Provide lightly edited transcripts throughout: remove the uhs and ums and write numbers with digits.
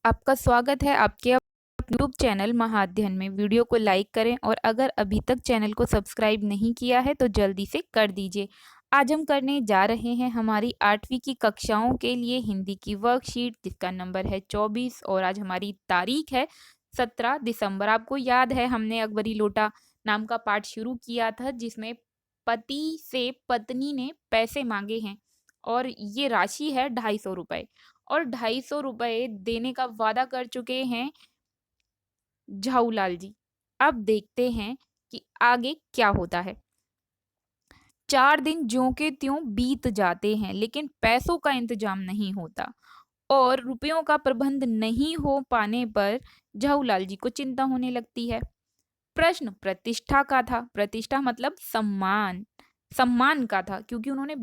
आपका स्वागत है आपके यूट्यूब चैनल महाअध्ययन में। वीडियो को लाइक करें और अगर अभी तक चैनल को सब्सक्राइब नहीं किया है तो जल्दी से कर दीजिए। आज हम करने जा रहे हैं हमारी 8वीं की कक्षाओं के लिए हिंदी की वर्कशीट जिसका नंबर है 24 और आज हमारी तारीख है 17 दिसंबर। आपको याद है हमने अकबरी लोटा नाम का पाठ शुरू किया था जिसमें पति से पत्नी ने पैसे मांगे हैं और ये राशि है 250 रुपए और 250 रुपए देने का वादा कर चुके हैं झाऊलाल जी। अब देखते हैं कि आगे क्या होता है। 4 दिन ज्यों के त्यों बीत जाते हैं लेकिन पैसों का इंतजाम नहीं होता और रुपयों का प्रबंध नहीं हो पाने पर झाऊलाल जी को चिंता होने लगती है। प्रश्न प्रतिष्ठा का था। प्रतिष्ठा मतलब सम्मान, सम्मान का था क्योंकि उन्होंने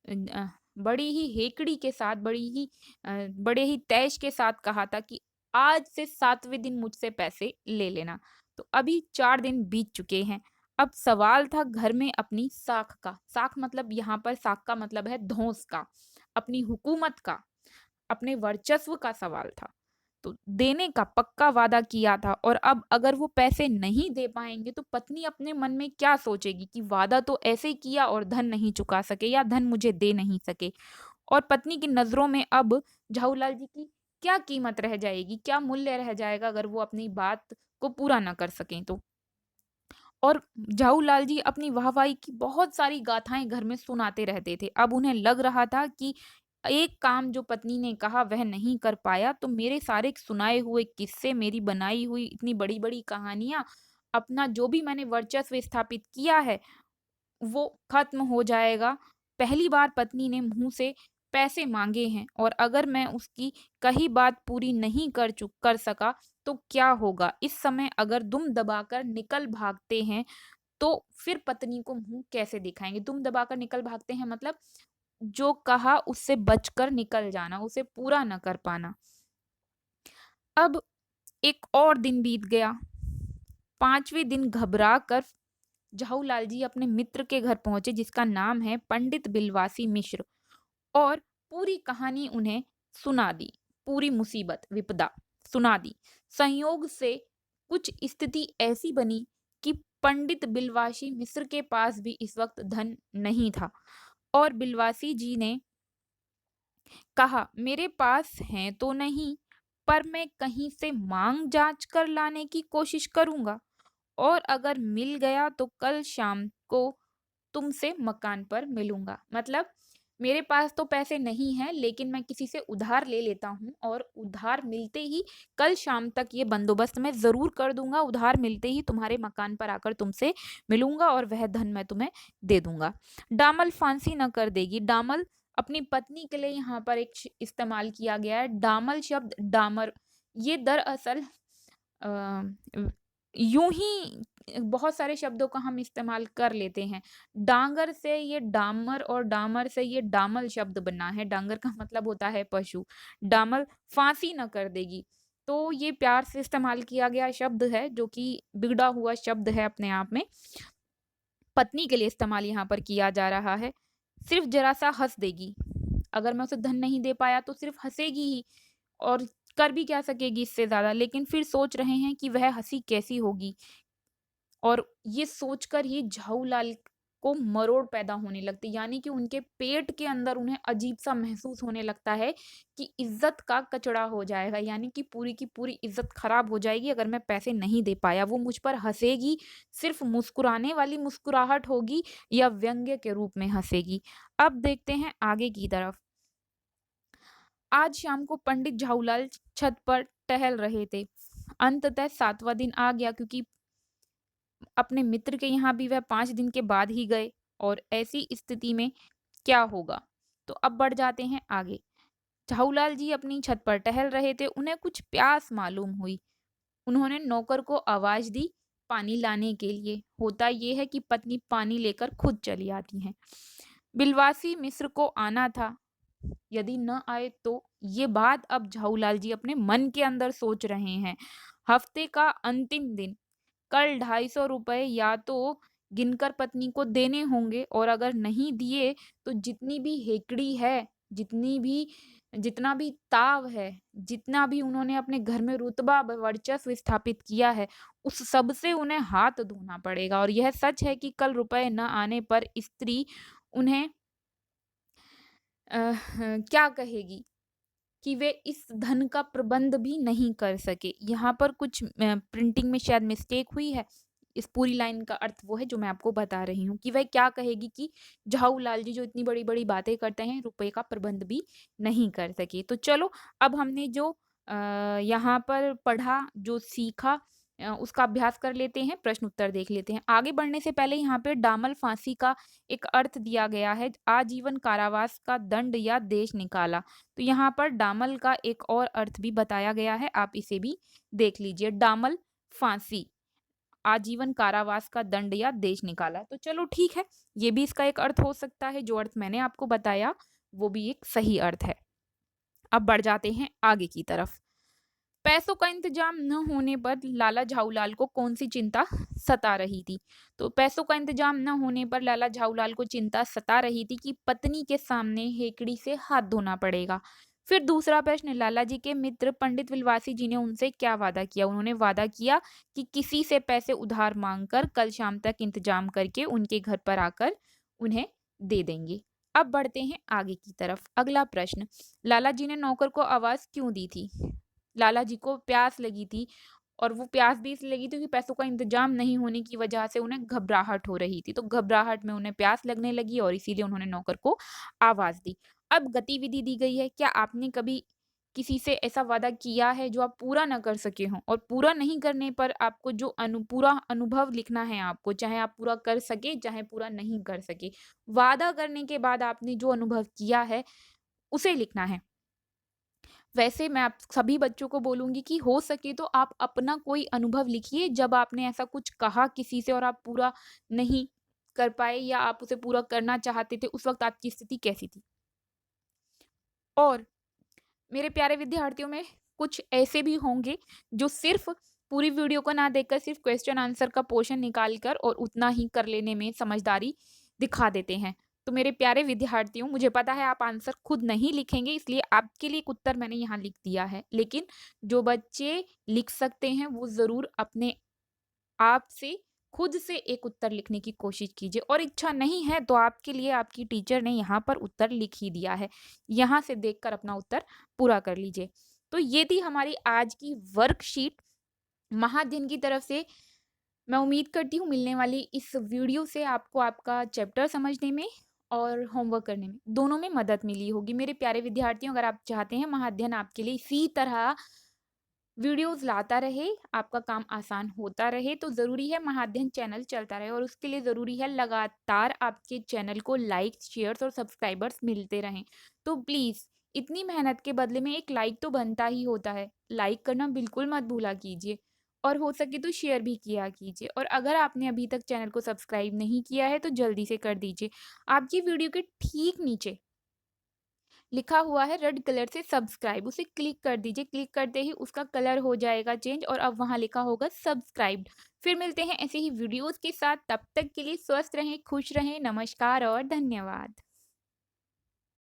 अ, बड़ी ही हेकड़ी के साथ बड़े ही तैश के साथ कहा था कि आज से 7वें दिन मुझसे पैसे ले लेना। तो अभी 4 दिन बीत चुके हैं। अब सवाल था घर में अपनी साख का। साख मतलब यहाँ पर साख का मतलब है धौंस का, अपनी हुकूमत का, अपने वर्चस्व का सवाल था। तो देने का पक्का वादा किया था और अब अगर वो पैसे नहीं दे पाएंगे तो पत्नी अपने मन में क्या सोचेगी कि वादा तो ऐसे ही किया और धन नहीं चुका सके या धन मुझे दे नहीं सके। और पत्नी की नजरों में अब झाऊलाल जी की क्या कीमत रह जाएगी, क्या मूल्य रह जाएगा अगर वो अपनी बात को पूरा ना कर सकें तो। और झाऊलाल जी अपनी वाहवाही की बहुत सारी गाथाएं घर में सुनाते रहते थे। अब उन्हें लग रहा था कि एक काम जो पत्नी ने कहा वह नहीं कर पाया तो मेरे सारे सुनाए हुए किस्से, मेरी बनाई हुई इतनी बड़ी-बड़ी कहानियाँ, अपना जो भी मैंने वर्चस्व स्थापित किया है वो खत्म हो जाएगा। पहली बार पत्नी ने मुँह से पैसे माँगे हैं और अगर मैं उसकी कही बात पूरी नहीं कर सका तो क्या होगा? इस समय अगर दुम दबाकर निकल भागते हैं तो फिर पत्नी को मुँह कैसे दिखाएँगे? दुम दबाकर निकल भागते हैं मतलब जो कहा उससे बचकर निकल जाना, उसे पूरा ना कर पाना। अब एक और दिन बीत गया। 5वें दिन घबरा कर झाऊलाल जी अपने मित्र के घर पहुंचे जिसका नाम है पंडित बिलवासी मिश्र और पूरी कहानी उन्हें सुना दी। पूरी मुसीबत विपदा सुना दी। संयोग से कुछ स्थिति ऐसी बनी कि पंडित बिलवासी मिश्र के पास भी इस वक्त धन नहीं था और बिलवासी जी ने कहा मेरे पास हैं तो नहीं पर मैं कहीं से मांग जांच कर लाने की कोशिश करूंगा और अगर मिल गया तो कल शाम को तुमसे मकान पर मिलूंगा। मतलब मेरे पास तो पैसे नहीं हैं लेकिन मैं किसी से उधार ले लेता हूँ और उधार मिलते ही कल शाम तक ये बंदोबस्त मैं ज़रूर कर दूंगा। उधार मिलते ही तुम्हारे मकान पर आकर तुमसे मिलूंगा और वह धन मैं तुम्हें दे दूंगा। डामल फांसी न कर देगी। डामल अपनी पत्नी के लिए यहाँ पर एक इस्तेमाल किया गया है। डामल शब्द डामर ये दरअसल अ, यूं ही बहुत सारे शब्दों का हम इस्तेमाल कर लेते हैं। डांगर से ये डामर और डामर से ये डामल शब्द बना है। डांगर का मतलब होता है पशु। डामल फांसी न कर देगी। तो ये प्यार से इस्तेमाल किया गया शब्द है जो कि बिगड़ा हुआ शब्द है अपने आप में। पत्नी के लिए इस्तेमाल यहाँ पर किया जा रहा है। सिर्फ जरा सा हंस देगी। अगर मैं उसे धन नहीं दे पाया तो सिर्फ हंसेगी ही और कर भी क्या सकेगी इससे ज़्यादा। लेकिन फिर सोच रहे हैं कि वह हँसी कैसी होगी और ये सोचकर ही झाऊलाल को मरोड़ पैदा होने लगती यानी कि उनके पेट के अंदर उन्हें अजीब-सा महसूस होने लगता है कि इज़्ज़त का कचड़ा हो जाएगा यानी कि पूरी की पूरी इज़्ज़त खराब हो जाएगी अगर मैं पैसे नहीं दे पाया। वो मुझ पर हँसेगी, सिर्फ़ मुस्कुराने वाली मुस्कुराहट होगी या व्यंग्य के रूप में हँसेगी। अब देखते हैं आगे की तरफ। आज शाम को पंडित झाऊलाल छत पर टहल रहे थे। अंततः 7वां दिन आ गया क्योंकि अपने मित्र के यहाँ भी वह 5 दिन के बाद ही गए और ऐसी स्थिति में क्या होगा? तो अब बढ़ जाते हैं आगे। झाऊलाल जी अपनी छत पर टहल रहे थे, उन्हें कुछ प्यास मालूम हुई। उन्होंने नौकर को आवाज़ दी पानी लाने के लिए। होता ये है कि पत्नी पानी लेकर खुद चली आती हैं। बिलवासी मिस्र को आना था, यदि न आए तो? ये बात अब झाऊलाल जी अपने मन के अंदर सोच रहे हैं। हफ्ते का अंतिम दिन, कल 250 रुपए या तो गिनकर पत्नी को देने होंगे और अगर नहीं दिए तो जितनी भी हेकड़ी है, जितनी भी जितना भी ताव है, जितना भी उन्होंने अपने घर में रुतबा वर्चस्व स्थापित किया है, उस सब से उन्हें हाथ धोना पड़ेगा। और यह सच है कि कल रुपए न आने पर स्त्री उन्हें क्या कहेगी कि वे इस धन का प्रबंध भी नहीं कर सके। यहाँ पर कुछ प्रिंटिंग में शायद मिस्टेक हुई है। इस पूरी लाइन का अर्थ वो है जो मैं आपको बता रही हूँ कि वह क्या कहेगी कि झाऊलाल जी जो इतनी बड़ी-बड़ी बातें करते हैं, रुपए का प्रबंध भी नहीं कर सके। तो चलो, अब हमने जो यहाँ पर पढ़ा, जो सीखा, उसका अभ्यास कर लेते हैं, प्रश्न उत्तर देख लेते हैं। आगे बढ़ने से पहले यहाँ पे डामल फांसी का एक अर्थ दिया गया है, आजीवन कारावास का दंड या देश निकाला। तो यहाँ पर डामल का एक और अर्थ भी बताया गया है, आप इसे भी देख लीजिए। डामल फांसी, आजीवन कारावास का दंड या देश निकाला। तो चलो ठीक है, ये भी इसका एक अर्थ हो सकता है, जो अर्थ मैंने आपको बताया वो भी एक सही अर्थ है। अब बढ़ जाते हैं आगे की तरफ। पैसों का इंतजाम न होने पर लाला झाऊलाल को कौन सी चिंता सता रही थी? तो पैसों का इंतजाम न होने पर लाला झाऊलाल को चिंता सता रही थी कि पत्नी के सामने हेकड़ी से हाथ धोना पड़ेगा। फिर दूसरा प्रश्न, लाला जी के मित्र पंडित विलवासी जी ने उनसे क्या वादा किया? उन्होंने वादा किया कि किसी से पैसे उधार मांगकर कल शाम तक इंतजाम करके उनके घर पर आकर उन्हें दे देंगे। अब बढ़ते हैं आगे की तरफ। अगला प्रश्न, लाला जी ने नौकर को आवाज क्यों दी थी? लाला जी को प्यास लगी थी और वो प्यास भी इसलिए लगी थी क्योंकि पैसों का इंतजाम नहीं होने की वजह से उन्हें घबराहट हो रही थी। तो घबराहट में उन्हें प्यास लगने लगी और इसीलिए उन्होंने नौकर को आवाज़ दी। अब गतिविधि दी गई है, क्या आपने कभी किसी से ऐसा वादा किया है जो आप पूरा ना कर सके हों? और पूरा नहीं करने पर आपको जो पूरा अनुभव लिखना है आपको, चाहे आप पूरा कर सके, चाहे पूरा नहीं कर सके। वादा करने के बाद आपने जो अनुभव किया है, उसे लिखना है। वैसे मैं आप सभी बच्चों को बोलूँगी कि हो सके तो आप अपना कोई अनुभव लिखिए जब आपने ऐसा कुछ कहा किसी से और आप पूरा नहीं कर पाए या आप उसे पूरा करना चाहते थे, उस वक़्त आपकी स्थिति कैसी थी? और मेरे प्यारे विद्यार्थियों में कुछ ऐसे भी होंगे जो सिर्फ़ पूरी वीडियो को ना देखकर सिर्फ़ क्वेश्चन आंसर का पोर्शन निकाल कर और उतना ही कर लेने में समझदारी दिखा देते हैं। तो मेरे प्यारे विद्यार्थियों, मुझे पता है आप आंसर खुद नहीं लिखेंगे, इसलिए आपके लिए एक उत्तर मैंने यहाँ लिख दिया है। लेकिन जो बच्चे लिख सकते हैं वो ज़रूर अपने आप से खुद से एक उत्तर लिखने की कोशिश कीजिए, और इच्छा नहीं है तो आपके लिए आपकी टीचर ने यहाँ पर उत्तर लिख ही दिया है। यहाँ से देखकर अपना उत्तर पूरा कर लीजिए। तो ये थी हमारी आज की वर्कशीट महाअध्ययन की तरफ से। मैं उम्मीद करती हूँ मिलने वाली इस वीडियो से आपको आपका चैप्टर समझने में और होमवर्क करने में, दोनों में मदद मिली होगी। मेरे प्यारे विद्यार्थियों, अगर आप चाहते हैं महाअध्ययन आपके लिए इसी तरह वीडियोज़ लाता रहे, आपका काम आसान होता रहे, तो ज़रूरी है महाअध्ययन चैनल चलता रहे, और उसके लिए ज़रूरी है लगातार आपके चैनल को लाइक्स, शेयर्स और सब्सक्राइबर्स मिलते रहें। तो प्लीज़ इतनी मेहनत के बदले में एक लाइक तो बनता ही होता है। लाइक करना बिल्कुल मत भूला कीजिए, और हो सके तो शेयर भी किया कीजिए। और अगर आपने अभी तक चैनल को सब्सक्राइब नहीं किया है तो जल्दी से कर दीजिए। आपकी वीडियो के ठीक नीचे लिखा हुआ है रेड कलर से सब्सक्राइब, उसे क्लिक कर दीजिए। क्लिक करते ही उसका कलर हो जाएगा चेंज और अब वहाँ लिखा होगा सब्सक्राइब्ड। फिर मिलते हैं ऐसे ही वीडियोज़ के साथ, तब तक के लिए स्वस्थ रहें, खुश रहें, नमस्कार और धन्यवाद।